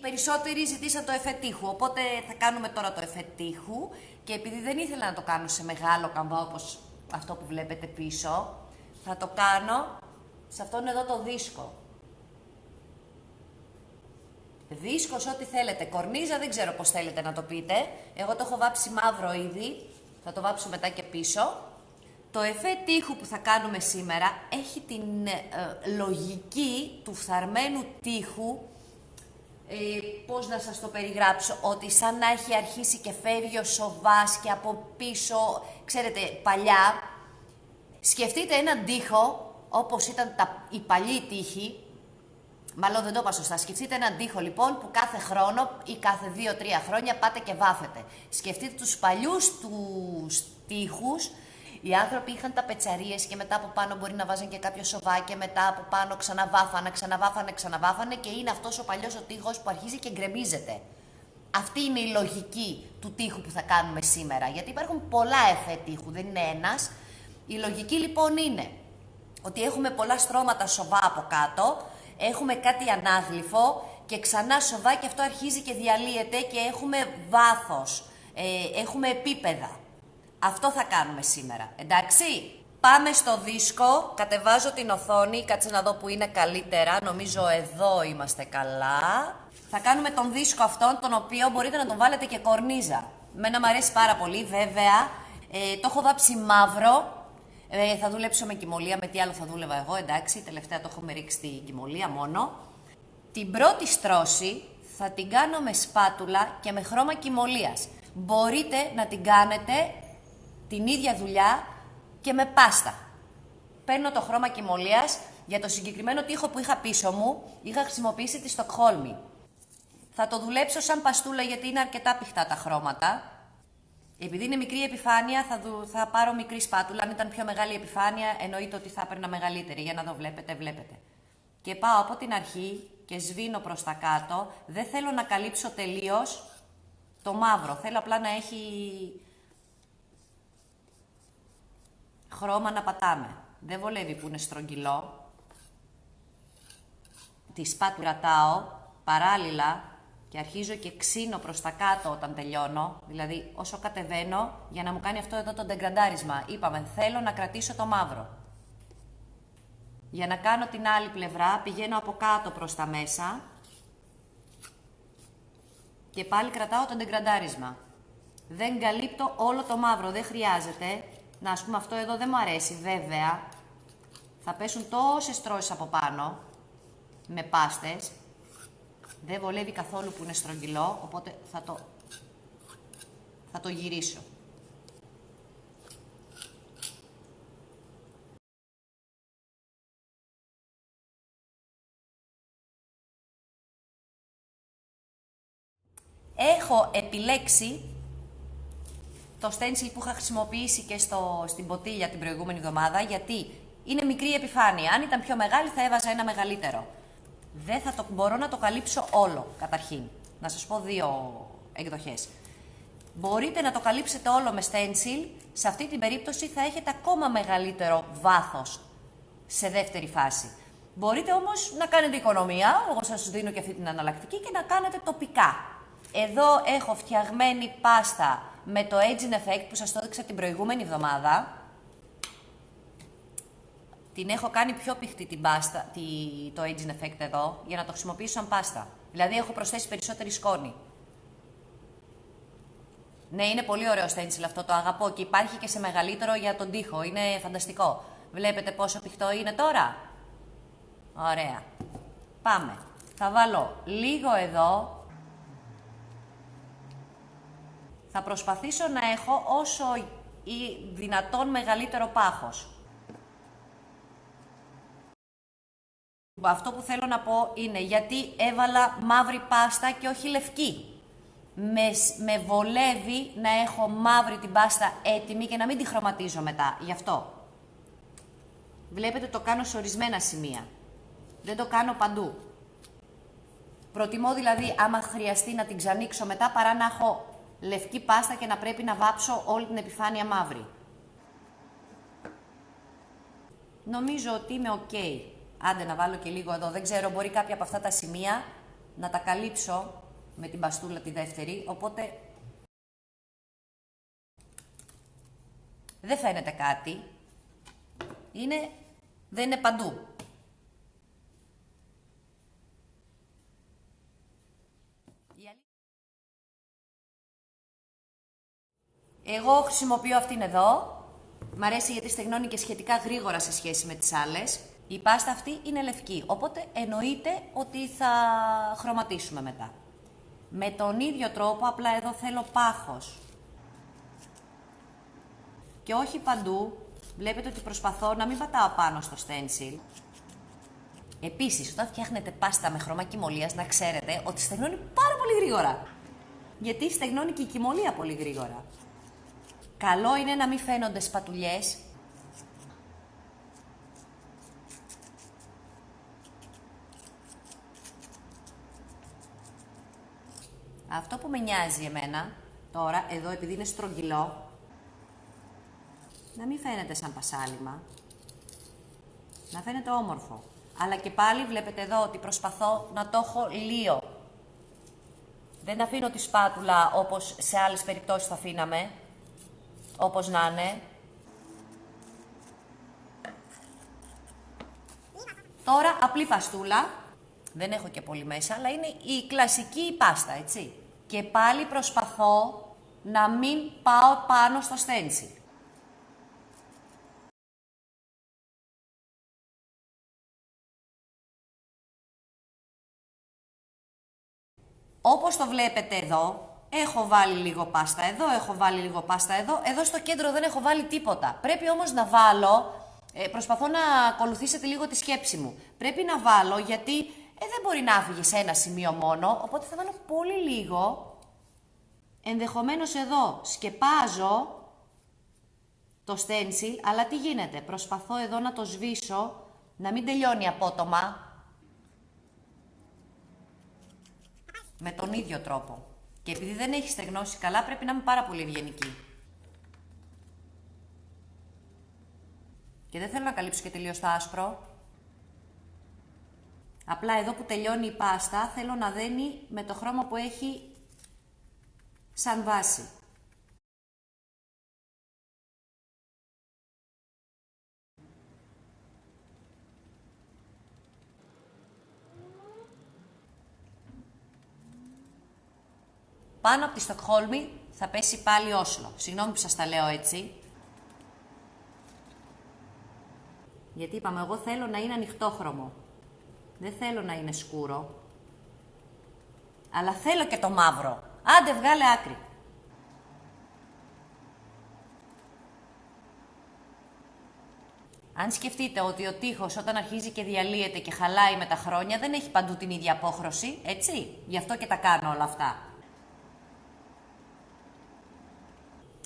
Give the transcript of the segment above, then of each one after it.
περισσότεροι ζητήσαν το εφέ τείχου, οπότε θα κάνουμε τώρα το εφέ τείχου και επειδή δεν ήθελα να το κάνω σε μεγάλο καμβά όπως αυτό που βλέπετε πίσω, θα το κάνω σε αυτόν εδώ το δίσκο. Δίσκος, ό,τι θέλετε. Κορνίζα, δεν ξέρω πώς θέλετε να το πείτε. Εγώ το έχω βάψει μαύρο ήδη. Θα το βάψω μετά και πίσω. Το εφέ τείχου που θα κάνουμε σήμερα έχει την λογική του φθαρμένου τείχου. Πώς να σας το περιγράψω, ότι σαν να έχει αρχίσει και φεύγει ο σοβάς και από πίσω, ξέρετε, παλιά. Σκεφτείτε έναν τοίχο, όπως ήταν οι παλιοί τοίχοι. Μάλλον δεν το είπα σωστά. Σκεφτείτε έναν τοίχο λοιπόν που κάθε χρόνο ή κάθε 2-3 χρόνια πάτε και βάφετε. Σκεφτείτε τους παλιούς τους τοίχους. Οι άνθρωποι είχαν τα πετσαρίες και μετά από πάνω μπορεί να βάζαν και κάποιο σοβά και μετά από πάνω ξαναβάφανε και είναι αυτός ο παλιός ο τοίχος που αρχίζει και γκρεμίζεται. Αυτή είναι η λογική του τοίχου που θα κάνουμε σήμερα. Γιατί υπάρχουν πολλά εφέ τοίχου, δεν είναι ένας. Η λογική λοιπόν είναι ότι έχουμε πολλά στρώματα σοβά από κάτω. Έχουμε κάτι ανάγλυφο και ξανά σοβά και αυτό αρχίζει και διαλύεται και έχουμε βάθος, έχουμε επίπεδα. Αυτό θα κάνουμε σήμερα, εντάξει. Πάμε στο δίσκο, κατεβάζω την οθόνη, κάτσε να δω που είναι καλύτερα, νομίζω εδώ είμαστε καλά. Θα κάνουμε τον δίσκο αυτόν, τον οποίο μπορείτε να τον βάλετε και κορνίζα. Μένα μου αρέσει πάρα πολύ, βέβαια, το έχω βάψει μαύρο. Θα δουλέψω με κυμολία, με τι άλλο θα δούλευα εγώ, εντάξει, τελευταία το έχουμε ρίξει την κυμολία μόνο. Την πρώτη στρώση θα την κάνω με σπάτουλα και με χρώμα κυμολίας. Μπορείτε να την κάνετε την ίδια δουλειά και με πάστα. Παίρνω το χρώμα κυμολίας, για το συγκεκριμένο τοίχο που είχα πίσω μου, είχα χρησιμοποιήσει τη Στοκχόλμη. Θα το δουλέψω σαν παστούλα γιατί είναι αρκετά πηχτά τα χρώματα. Επειδή είναι μικρή επιφάνεια, θα πάρω μικρή σπάτουλα. Αν ήταν πιο μεγάλη επιφάνεια, εννοείται ότι θα έπαιρνα μεγαλύτερη. Για να δω, βλέπετε. Και πάω από την αρχή και σβήνω προς τα κάτω. Δεν θέλω να καλύψω τελείως το μαύρο. Θέλω απλά να έχει χρώμα να πατάμε. Δεν βολεύει που είναι στρογγυλό. Τη σπάτουλα κρατάω παράλληλα. Και αρχίζω και ξύνω προς τα κάτω όταν τελειώνω, δηλαδή όσο κατεβαίνω, για να μου κάνει αυτό εδώ το ντεγκραντάρισμα. Είπαμε, θέλω να κρατήσω το μαύρο. Για να κάνω την άλλη πλευρά, πηγαίνω από κάτω προς τα μέσα και πάλι κρατάω το ντεγκραντάρισμα. Δεν καλύπτω όλο το μαύρο, δεν χρειάζεται. Να, ας πούμε, αυτό εδώ δεν μου αρέσει, βέβαια. Θα πέσουν τόσες στρώσεις από πάνω, με πάστες. Δεν βολεύει καθόλου που είναι στρογγυλό, οπότε θα το γυρίσω. Έχω επιλέξει το stencil που είχα χρησιμοποιήσει και στην ποτήλια την προηγούμενη εβδομάδα, γιατί είναι μικρή επιφάνεια. Αν ήταν πιο μεγάλη θα έβαζα ένα μεγαλύτερο. Δεν θα μπορώ να το καλύψω όλο, καταρχήν. Να σας πω δύο εκδοχές. Μπορείτε να το καλύψετε όλο με stencil. Σε αυτή την περίπτωση θα έχετε ακόμα μεγαλύτερο βάθος σε δεύτερη φάση. Μπορείτε όμως να κάνετε οικονομία, εγώ σας δίνω και αυτή την αναλλακτική, και να κάνετε τοπικά. Εδώ έχω φτιαγμένη πάστα με το Aging Effect που σας το έδειξα την προηγούμενη εβδομάδα. Την έχω κάνει πιο πηχτή την πάστα, το Aging Effect εδώ, για να το χρησιμοποιήσω σαν πάστα. Δηλαδή έχω προσθέσει περισσότερη σκόνη. Ναι, είναι πολύ ωραίο stencil αυτό, το αγαπώ και υπάρχει και σε μεγαλύτερο για τον τοίχο, είναι φανταστικό. Βλέπετε πόσο πηχτό είναι τώρα. Ωραία. Πάμε. Θα βάλω λίγο εδώ. Θα προσπαθήσω να έχω όσο ή δυνατόν μεγαλύτερο πάχος. Αυτό που θέλω να πω είναι γιατί έβαλα μαύρη πάστα και όχι λευκή. Με βολεύει να έχω μαύρη την πάστα έτοιμη και να μην τη χρωματίζω μετά. Γι' αυτό. Βλέπετε, το κάνω σε ορισμένα σημεία. Δεν το κάνω παντού. Προτιμώ δηλαδή, άμα χρειαστεί, να την ξανοίξω μετά, παρά να έχω λευκή πάστα και να πρέπει να βάψω όλη την επιφάνεια μαύρη. Νομίζω ότι είμαι ok. Άντε να βάλω και λίγο εδώ. Δεν ξέρω, μπορεί κάποια από αυτά τα σημεία να τα καλύψω με την παστούλα τη δεύτερη, οπότε δεν φαίνεται κάτι. Δεν είναι παντού. Εγώ χρησιμοποιώ αυτήν εδώ. Μ' αρέσει γιατί στεγνώνει και σχετικά γρήγορα σε σχέση με τις άλλες. Η πάστα αυτή είναι λευκή, οπότε εννοείται ότι θα χρωματίσουμε μετά. Με τον ίδιο τρόπο, απλά εδώ θέλω πάχος. Και όχι παντού. Βλέπετε ότι προσπαθώ να μην πατάω πάνω στο στένσιλ. Επίσης, όταν φτιάχνετε πάστα με χρώμα κυμολίας, να ξέρετε ότι στεγνώνει πάρα πολύ γρήγορα. Γιατί στεγνώνει και η κυμολία πολύ γρήγορα. Καλό είναι να μην φαίνονται σπατουλιές. Αυτό που με νοιάζει εμένα, τώρα, εδώ επειδή είναι στρογγυλό, να μην φαίνεται σαν πασάλιμα. Να φαίνεται όμορφο. Αλλά και πάλι βλέπετε εδώ ότι προσπαθώ να το έχω λίο. Δεν αφήνω τη σπάτουλα όπως σε άλλες περιπτώσεις θα αφήναμε. Όπως να είναι. Τώρα απλή παστούλα. Δεν έχω και πολύ μέσα, αλλά είναι η κλασική πάστα, έτσι. Και πάλι προσπαθώ να μην πάω πάνω στο στένσιλ. Όπως το βλέπετε εδώ, έχω βάλει λίγο πάστα εδώ, έχω βάλει λίγο πάστα εδώ. Εδώ στο κέντρο δεν έχω βάλει τίποτα. Πρέπει όμως να βάλω, προσπαθώ να ακολουθήσετε λίγο τη σκέψη μου. Πρέπει να βάλω γιατί δεν μπορεί να φύγει σε ένα σημείο μόνο, οπότε θα βάλω πολύ λίγο. Ενδεχομένως εδώ σκεπάζω το στένσιλ, αλλά τι γίνεται, προσπαθώ εδώ να το σβήσω, να μην τελειώνει απότομα. Με τον ίδιο τρόπο. Και επειδή δεν έχει στεγνώσει καλά, πρέπει να είμαι πάρα πολύ ευγενική. Και δεν θέλω να καλύψω και τελείως το άσπρο. Απλά εδώ που τελειώνει η πάστα, θέλω να δένει με το χρώμα που έχει σαν βάση. Πάνω από τη Στοκχόλμη θα πέσει πάλι Όσλο. Συγγνώμη που σας τα λέω έτσι. Γιατί είπαμε, εγώ θέλω να είναι ανοιχτόχρωμο. Δεν θέλω να είναι σκούρο. Αλλά θέλω και το μαύρο. Άντε, βγάλε άκρη. Αν σκεφτείτε ότι ο τοίχος όταν αρχίζει και διαλύεται και χαλάει με τα χρόνια, δεν έχει παντού την ίδια απόχρωση, έτσι. Γι' αυτό και τα κάνω όλα αυτά.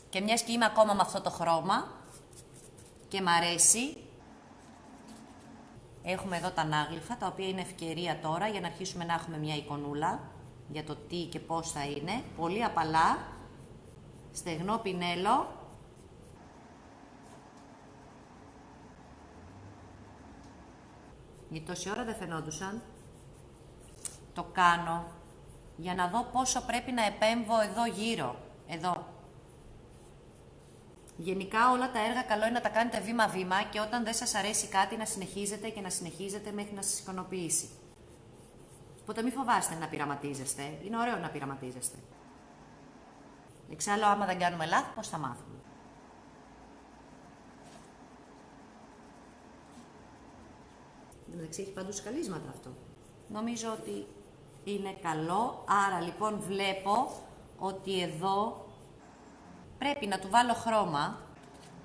Και μιας και είμαι ακόμα με αυτό το χρώμα και μ' αρέσει, έχουμε εδώ τα ανάγλυφα, τα οποία είναι ευκαιρία τώρα για να αρχίσουμε να έχουμε μια εικονούλα για το τι και πώς θα είναι. Πολύ απαλά, στεγνό πινέλο. Για τόση ώρα δεν φαινόντουσαν. Το κάνω για να δω πόσο πρέπει να επέμβω εδώ γύρω, εδώ. Γενικά όλα τα έργα καλό είναι να τα κάνετε βήμα-βήμα και όταν δεν σας αρέσει κάτι να συνεχίζετε και να συνεχίζετε μέχρι να σας ικανοποιήσει. Οπότε μην φοβάστε να πειραματίζεστε. Είναι ωραίο να πειραματίζεστε. Εξάλλου άμα δεν κάνουμε λάθη, πώς θα μάθουμε. Εντάξει, έχει παντού σκαλίσματα αυτό. Νομίζω ότι είναι καλό. Άρα λοιπόν βλέπω ότι εδώ πρέπει να του βάλω χρώμα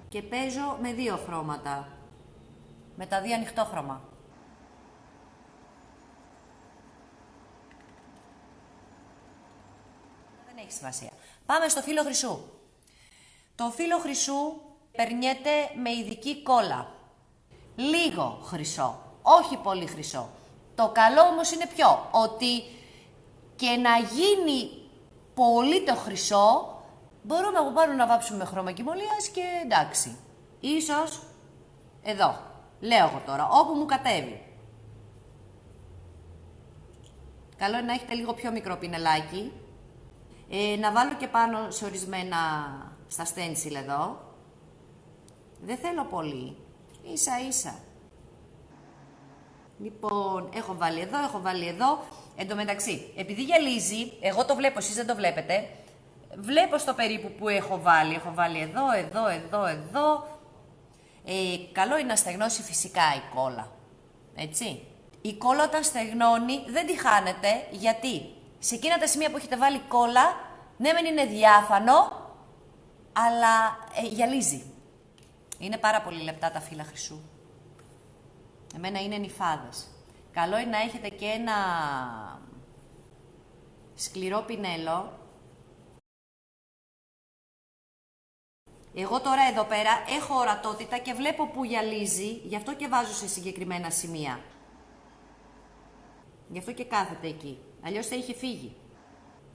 και παίζω με δύο χρώματα. Με τα δύο ανοιχτόχρωμα. Δεν έχει σημασία. Πάμε στο φύλλο χρυσού. Το φύλλο χρυσού περνιέται με ειδική κόλλα. Λίγο χρυσό, όχι πολύ χρυσό. Το καλό όμως είναι ποιο? Ότι και να γίνει πολύ το χρυσό, μπορούμε από πάνω να βάψουμε με χρώμα κυμολίας και εντάξει. Ίσως, εδώ, λέω εγώ τώρα, όπου μου κατέβει. καλό είναι να έχετε λίγο πιο μικρό πινελάκι. Να βάλω και πάνω σε ορισμένα στα stencil εδώ. Δεν θέλω πολύ. Ίσα ίσα. Λοιπόν, έχω βάλει εδώ, έχω βάλει εδώ. Εν τω μεταξύ, επειδή γυαλίζει, εγώ το βλέπω, εσείς δεν το βλέπετε. Βλέπω στο περίπου που έχω βάλει. Έχω βάλει εδώ, εδώ, εδώ, εδώ. Καλό είναι να στεγνώσει φυσικά η κόλλα. Έτσι. Η κόλλα όταν στεγνώνει δεν τη χάνετε, γιατί σε εκείνα τα σημεία που έχετε βάλει κόλλα, ναι μεν είναι διάφανο, αλλά γυαλίζει. Είναι πάρα πολύ λεπτά τα φύλλα χρυσού. Εμένα είναι νυφάδες. Καλό είναι να έχετε και ένα σκληρό πινέλο. Εγώ τώρα εδώ πέρα έχω ορατότητα και βλέπω που γυαλίζει, γι' αυτό και βάζω σε συγκεκριμένα σημεία. Γι' αυτό και κάθεται εκεί. Αλλιώς θα είχε φύγει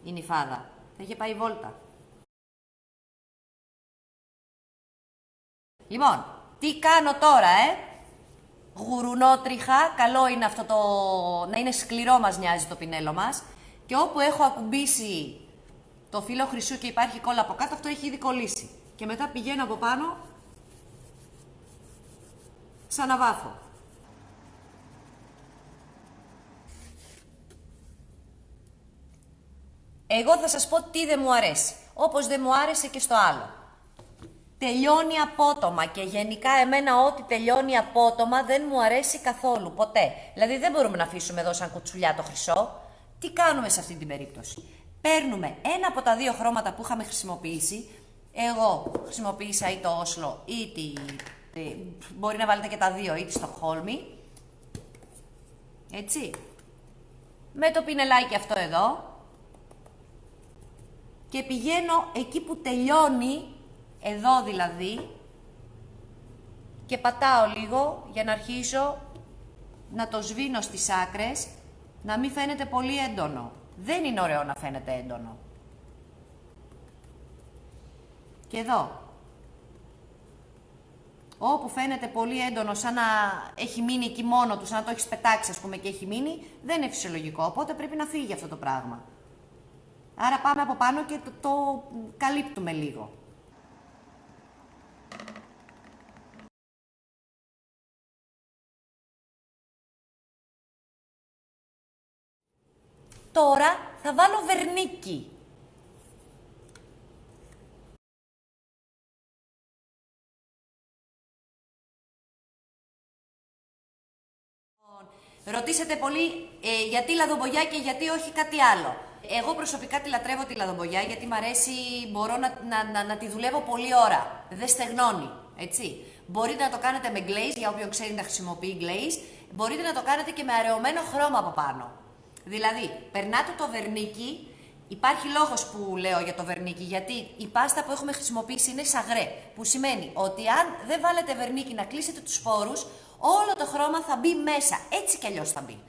η νυφάδα. Θα είχε πάει βόλτα. Λοιπόν, τι κάνω τώρα, Γουρουνότριχα. Καλό είναι αυτό να είναι σκληρό, μας νοιάζει το πινέλο μας. Και όπου έχω ακουμπήσει το φύλλο χρυσού και υπάρχει κόλλα από κάτω, αυτό έχει ήδη κολλήσει. Και μετά πηγαίνω από πάνω, ξαναβάφω. Εγώ θα σας πω τι δεν μου αρέσει, όπως δεν μου άρεσε και στο άλλο. Τελειώνει απότομα και γενικά εμένα ό,τι τελειώνει απότομα δεν μου αρέσει καθόλου, ποτέ. Δηλαδή δεν μπορούμε να αφήσουμε εδώ σαν κουτσουλιά το χρυσό. Τι κάνουμε σε αυτή την περίπτωση? Παίρνουμε ένα από τα δύο χρώματα που είχαμε χρησιμοποιήσει. Εγώ χρησιμοποίησα ή το Όσλο ή μπορεί να βάλετε και τα δύο, ή τη Στοκχόλμη. Έτσι. Με το πινελάκι αυτό εδώ. Και πηγαίνω εκεί που τελειώνει, εδώ δηλαδή, και πατάω λίγο για να αρχίσω να το σβήνω στις άκρες, να μην φαίνεται πολύ έντονο. Δεν είναι ωραίο να φαίνεται έντονο. Και εδώ. Όπου φαίνεται πολύ έντονο, σαν να έχει μείνει εκεί μόνο του, σαν να το έχεις πετάξει ας πούμε και έχει μείνει, δεν είναι φυσιολογικό, οπότε πρέπει να φύγει αυτό το πράγμα. Άρα πάμε από πάνω και το καλύπτουμε λίγο. Τώρα θα βάλω βερνίκι. Ρωτήσατε πολύ γιατί λαδομπογιά και γιατί όχι κάτι άλλο. Εγώ προσωπικά τη λατρεύω τη λαδομπογιά γιατί μ' αρέσει, μπορώ να τη δουλεύω πολλή ώρα. Δεν στεγνώνει, έτσι. Μπορείτε να το κάνετε με glaze, για όποιον ξέρει να χρησιμοποιεί glaze. Μπορείτε να το κάνετε και με αραιωμένο χρώμα από πάνω. Δηλαδή, περνάτε το βερνίκι. Υπάρχει λόγος που λέω για το βερνίκι, γιατί η πάστα που έχουμε χρησιμοποιήσει είναι σαγρέ. Που σημαίνει ότι αν δεν βάλετε βερνίκι να κλείσετε τους πόρους, όλο το χρώμα θα μπει μέσα. Έτσι κι αλλιώς θα μπει.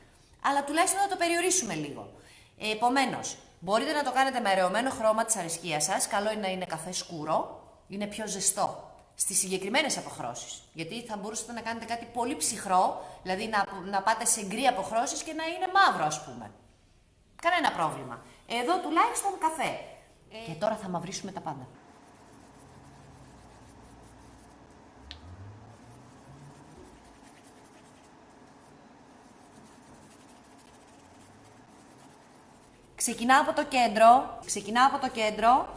Αλλά τουλάχιστον να το περιορίσουμε λίγο. Επομένως, μπορείτε να το κάνετε με αραιωμένο χρώμα της αρεσκίας σας. Καλό είναι να είναι καφέ σκούρο, είναι πιο ζεστό. Στις συγκεκριμένες αποχρώσεις. Γιατί θα μπορούσατε να κάνετε κάτι πολύ ψυχρό, δηλαδή να πάτε σε γκρι αποχρώσεις και να είναι μαύρο, ας πούμε. Κανένα πρόβλημα. Εδώ τουλάχιστον καφέ. Και τώρα θα μαυρίσουμε τα πάντα. Ξεκινάω από το κέντρο.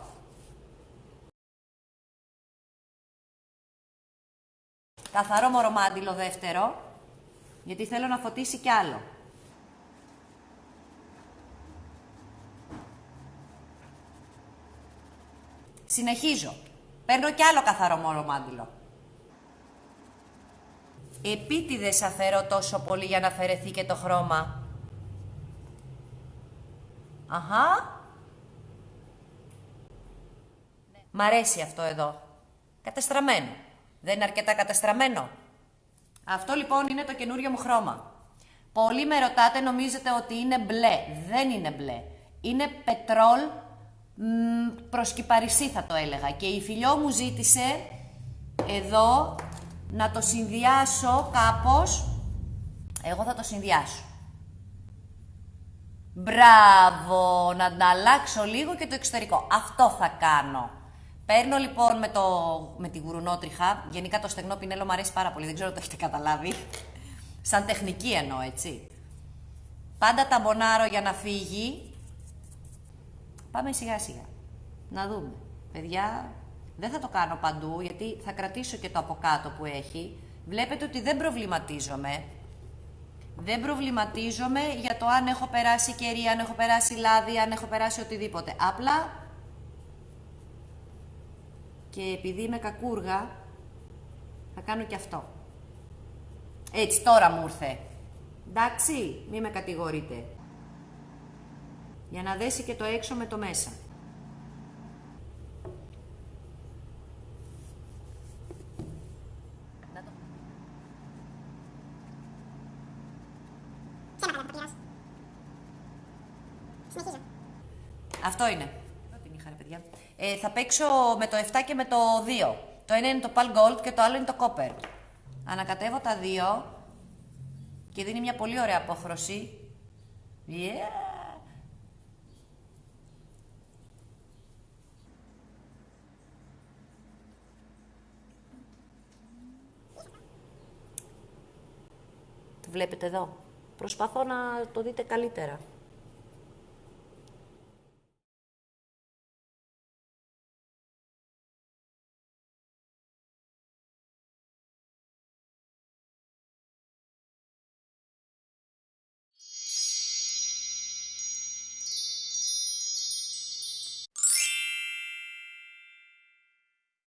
Καθαρό μορομάντιλο δεύτερο, γιατί θέλω να φωτίσει κι άλλο. Συνεχίζω. Παίρνω κι άλλο καθαρό μορομάντιλο. Επίτηδες αφαιρώ τόσο πολύ για να αφαιρεθεί και το χρώμα. Αχα. Μ' αρέσει αυτό εδώ. Κατεστραμμένο. Δεν είναι αρκετά κατεστραμμένο? Αυτό λοιπόν είναι το καινούριο μου χρώμα. Πολλοί με ρωτάτε, νομίζετε ότι είναι μπλε. Δεν είναι μπλε. Είναι πετρόλ προς κυπαρισί θα το έλεγα. Και η φιλιό μου ζήτησε εδώ να το συνδυάσω κάπως. Εγώ θα το συνδυάσω. Μπράβο! Να αλλάξω λίγο και το εξωτερικό. Αυτό θα κάνω. Παίρνω λοιπόν με τη γουρουνότριχα. Γενικά το στεγνό πινέλο μου αρέσει πάρα πολύ. Δεν ξέρω αν το έχετε καταλάβει. Σαν τεχνική εννοώ, έτσι. Πάντα ταμπονάρω για να φύγει. Πάμε σιγά σιγά. Να δούμε. Παιδιά, δεν θα το κάνω παντού, γιατί θα κρατήσω και το από κάτω που έχει. Βλέπετε ότι δεν προβληματίζομαι. Δεν προβληματίζομαι για το αν έχω περάσει κερί, αν έχω περάσει λάδι, αν έχω περάσει οτιδήποτε. Απλά, και επειδή είμαι κακούργα, θα κάνω και αυτό. Έτσι, τώρα μου ήρθε. Εντάξει, μη με κατηγορείτε. Για να δέσει και το έξω με το μέσα. Αυτό είναι. Την είχα, ρε παιδιά. Θα παίξω με το 7 και με το 2. Το ένα είναι το Pal Gold και το άλλο είναι το Copper. Ανακατεύω τα δύο και δίνει μια πολύ ωραία απόχρωση. Yeah. Το βλέπετε εδώ. Προσπαθώ να το δείτε καλύτερα.